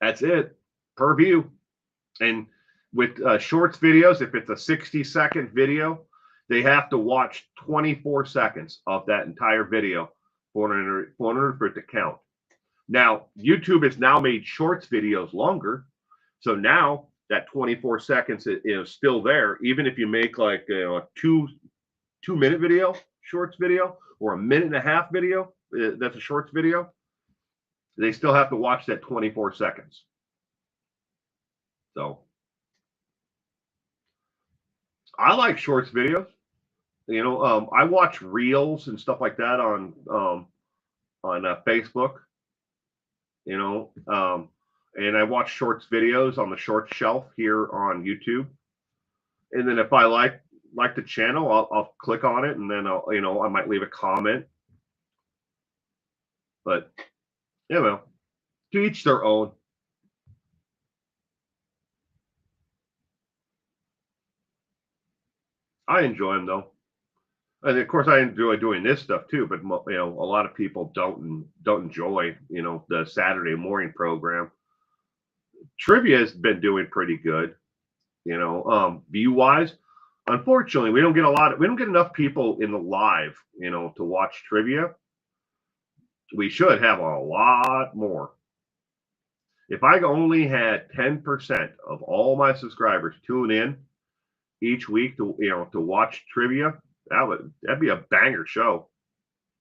That's it per view. And with shorts videos, if it's a 60-second video, they have to watch 24 seconds of that entire video for it to count. Now, YouTube has now made shorts videos longer. So now that 24 seconds is still there. Even if you make like a 2-minute video, shorts video, or a 1.5-minute video, that's a shorts video, they still have to watch that 24 seconds. So I like shorts videos. I watch reels and stuff like that on Facebook. And I watch shorts videos on the short shelf here on YouTube. And then if I like the channel, I'll click on it, and then I might leave a comment. But to each their own. I enjoy them though. And of course, I enjoy doing this stuff too. But a lot of people don't enjoy the Saturday morning program. Trivia has been doing pretty good, view wise. Unfortunately, we don't get enough people in the live, to watch trivia. We should have a lot more. If I only had 10% of all my subscribers tune in each week to watch trivia, that'd be a banger show.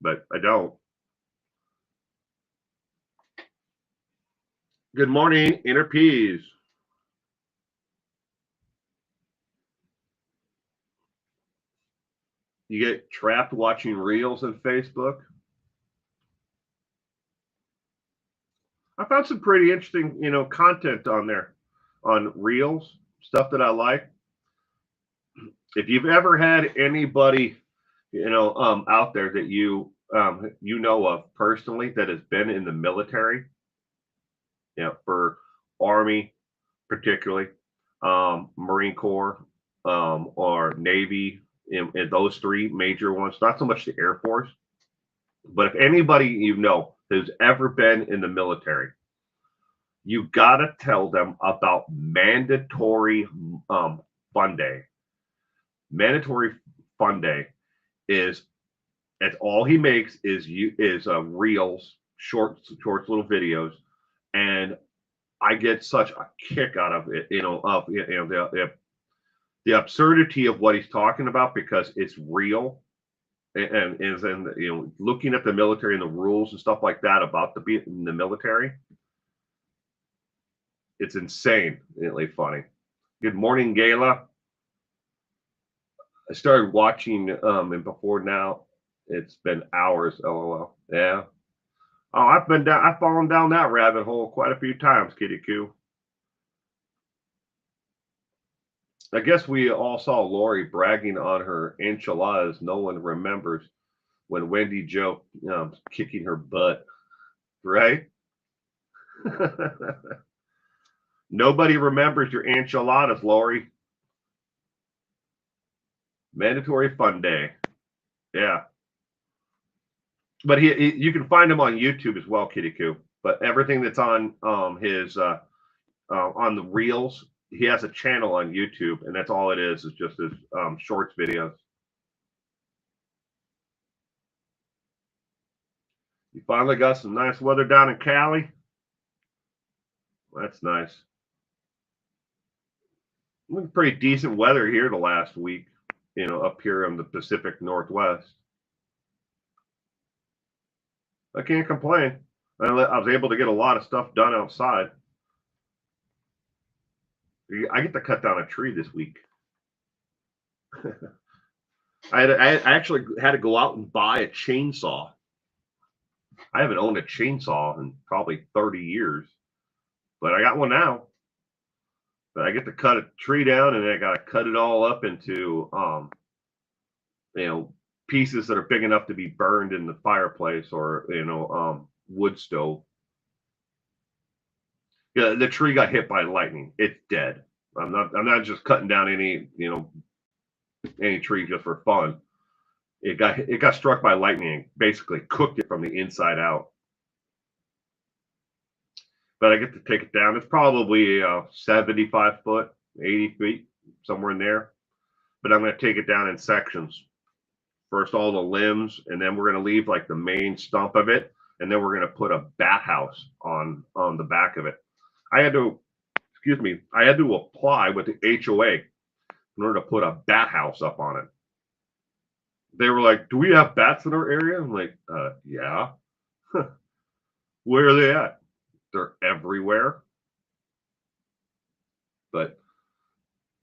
But I don't. Good morning, Inner Peas. You get trapped watching reels on Facebook. I found some pretty interesting, content on there on reels, stuff that I like. If you've ever had anybody, out there that you know of personally that has been in the military, for Army particularly, Marine Corps, or Navy, in those three major ones, not so much the Air Force, but if anybody who's ever been in the military, you got to tell them about mandatory fun day. Mandatory fun day is that's all he makes is reels, short little videos, and I get such a kick out of it, of the absurdity of what he's talking about because it's real, and is in looking at the military and the rules and stuff like that about in the military. It's insanely funny. Good morning, Gayla. I started watching and before now it's been hours. LOL. Yeah. Oh, I've fallen down that rabbit hole quite a few times, Kitty Coo. I guess we all saw Lori bragging on her enchiladas. No one remembers when Wendy joked kicking her butt, right? Nobody remembers your enchiladas, Lori. Mandatory fun day. Yeah. But you can find him on YouTube as well, Kitty Coo. But everything that's on his on the reels, he has a channel on YouTube, and that's all it is just his shorts videos. You finally got some nice weather down in Cali. That's nice. Pretty decent weather here the last week, up here in the Pacific Northwest. I can't complain. I was able to get a lot of stuff done outside. I get to cut down a tree this week. I actually had to go out and buy a chainsaw. I haven't owned a chainsaw in probably 30 years, but I got one now. But I get to cut a tree down, and I got to cut it all up into pieces that are big enough to be burned in the fireplace or wood stove. Yeah, the tree got hit by lightning. It's dead. I'm not just cutting down any tree just for fun. It got struck by lightning, basically cooked it from the inside out. But I get to take it down. It's probably 75 foot, 80 feet, somewhere in there. But I'm going to take it down in sections. First, all the limbs, and then we're going to leave like the main stump of it, and then we're going to put a bat house on the back of it. I had to apply with the HOA in order to put a bat house up on it. They were like, "Do we have bats in our area?" I'm like, "Yeah." Where are they at? They're everywhere. But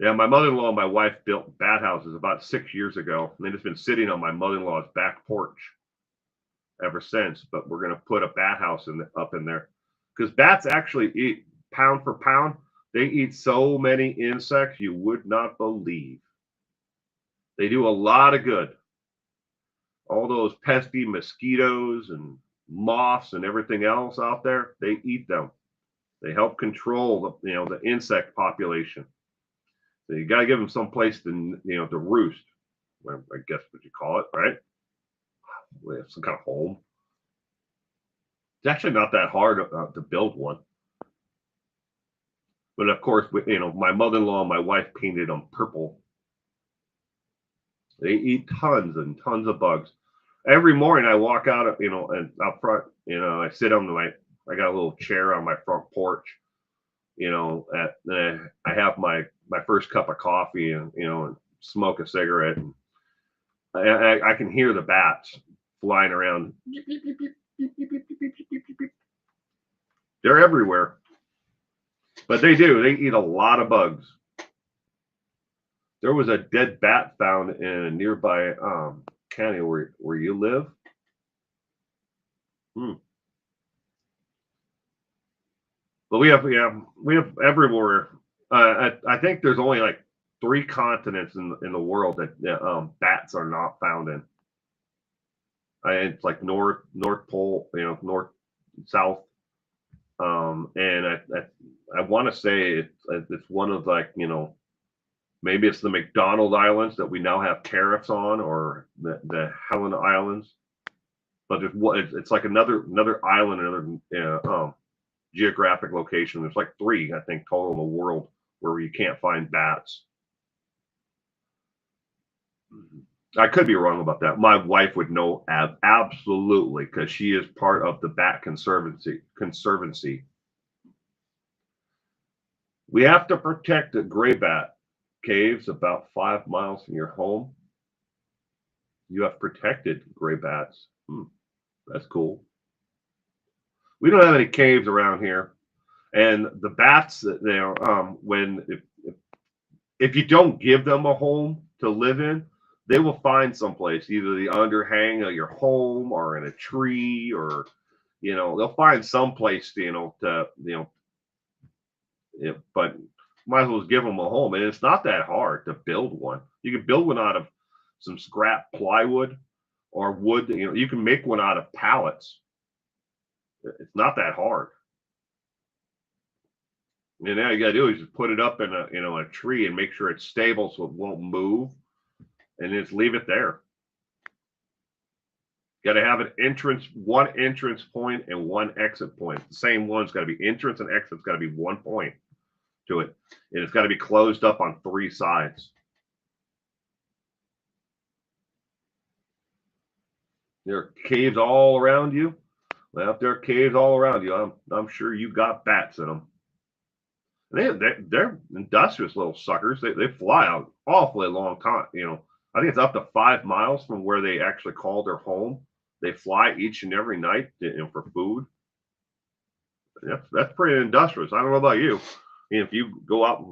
yeah, my mother-in-law and my wife built bat houses about 6 years ago, and they've just been sitting on my mother-in-law's back porch ever since. But we're going to put a bat house up in there because bats actually eat, pound for pound, they eat so many insects you would not believe. They do a lot of good. All those pesky mosquitoes and moths and everything else out there, they eat them. They help control the insect population. So you got to give them some place to to roost. Well, I guess what you call it, right? Some kind of home. It's actually not that hard to build one. But of course, my mother-in-law and my wife painted them purple. They eat tons and tons of bugs. Every morning I walk out, and out front, I sit on I got a little chair on my front porch. I have my first cup of coffee and and smoke a cigarette, and I can hear the bats flying around. They're everywhere, but they eat a lot of bugs. There was a dead bat found in a nearby county where you live. Hmm. But we have everywhere. I think there's only like 3 continents in the world that bats are not found in. It's like North Pole, North, South, and I want to say it's one of like maybe it's the McDonald Islands that we now have tariffs on, or the Helen Islands. But it's like another island, another geographic location. There's like 3, I think, total in the world where you can't find bats. I could be wrong about that. My wife would know absolutely, because she is part of the Bat Conservancy. We have to protect the gray bat caves about 5 miles from your home. You have protected gray bats. That's cool. We don't have any caves around here, and the bats that they are if you don't give them a home to live in, they will find someplace, either the underhang of your home or in a tree, or they'll find someplace but might as well give them a home. And it's not that hard to build one. You can build one out of some scrap plywood or wood. You can make one out of pallets. It's not that hard. And all you gotta do is just put it up in a tree and make sure it's stable so it won't move, and just leave it there. Got to have one entrance point and one exit point. The same one's got to be entrance and exit's got to be 1 point to it, and it's got to be closed up on 3 sides. There are caves all around you. Well, if there are caves all around you, I'm sure you got bats in them. They're industrious little suckers. They fly out awfully long time. I think it's up to 5 miles from where they actually call their home. They fly each and every night, for food. That's pretty industrious. I don't know about you. If you go out,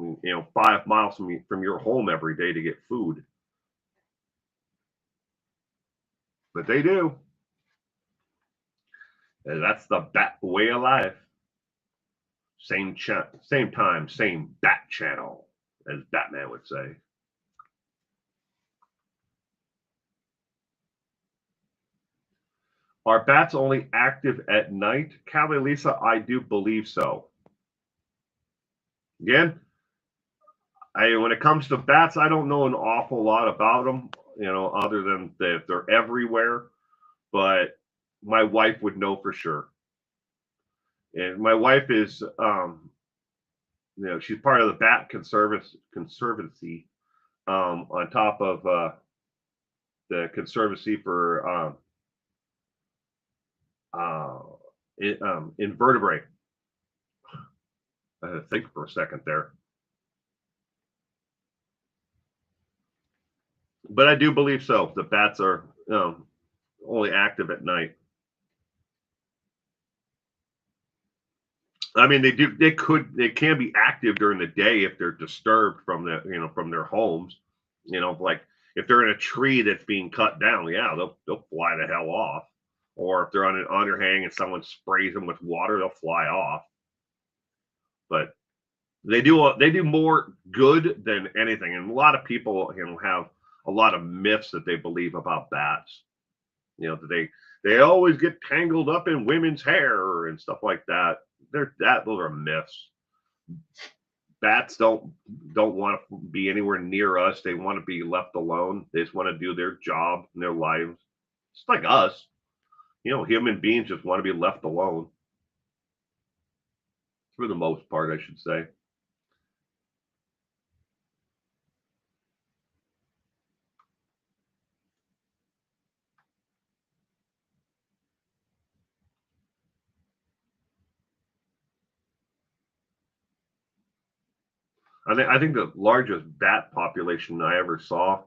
5 miles from your home every day to get food, but they do, and that's the bat way of life. Same time, same bat channel, as Batman would say. Are bats only active at night? Callie Lisa, I do believe so. Again, when it comes to bats, I don't know an awful lot about them, other than they're everywhere. But my wife would know for sure. And my wife is, she's part of the Bat Conservancy, on top of the Conservancy for invertebrate. I had to think for a second there. But I do believe so. The bats are only active at night. I mean, they can be active during the day if they're disturbed from from their homes. Like if they're in a tree that's being cut down, yeah, they'll fly the hell off. Or if they're on an underhang and someone sprays them with water, they'll fly off. But they do more good than anything. And a lot of people have a lot of myths that they believe about bats. That they always get tangled up in women's hair and stuff like that. Those are myths. Bats don't want to be anywhere near us. They want to be left alone. They just want to do their job in their lives. It's like us. Human beings just want to be left alone. For the most part, I should say. I think the largest bat population I ever saw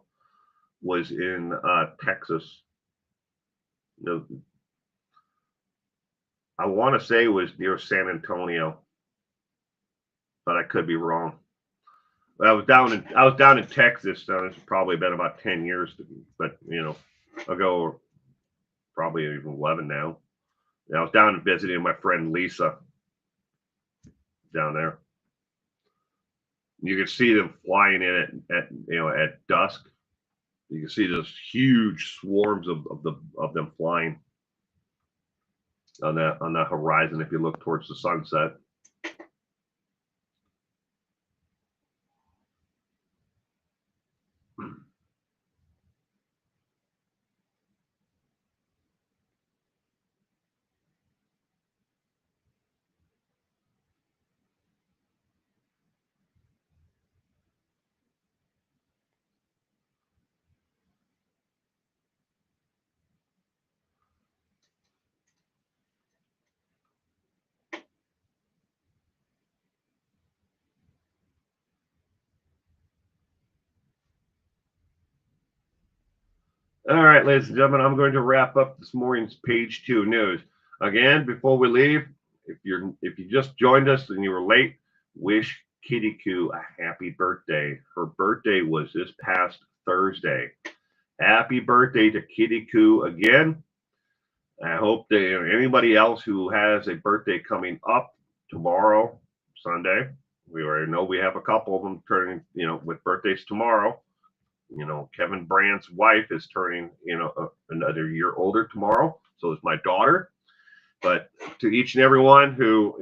was in Texas. You know, I want to say it was near San Antonio, but I could be wrong. I was down in Texas. It's probably been about 10 years, but ago, probably even 11 now. Yeah, I was down and visiting my friend Lisa down there. You can see them flying in at dusk. You can see those huge swarms of them flying on the horizon if you look towards the sunset. All right, ladies and gentlemen, I'm going to wrap up this morning's page 2 news. Again, before we leave, if you just joined us and you were late, wish Kitty Coo a happy birthday. Her birthday was this past Thursday. Happy birthday to Kitty Coo again. I hope that anybody else who has a birthday coming up tomorrow, Sunday, we already know we have a couple of them turning, with birthdays tomorrow. Kevin Brandt's wife is turning, another year older tomorrow. So is my daughter. But to each and everyone who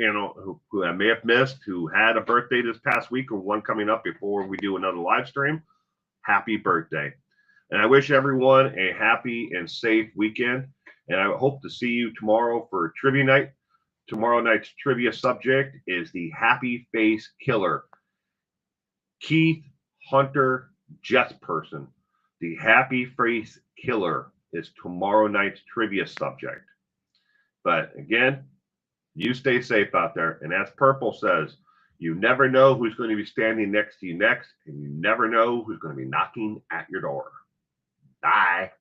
I may have missed, who had a birthday this past week or one coming up before we do another live stream, happy birthday. And I wish everyone a happy and safe weekend. And I hope to see you tomorrow for trivia night. Tomorrow night's trivia subject is the Happy Face Killer. Keith Hunter Jesperson, the Happy Face Killer, is tomorrow night's trivia subject. But again, you stay safe out there. And as Purple says, you never know who's going to be standing next to you next, and you never know who's going to be knocking at your door. Bye.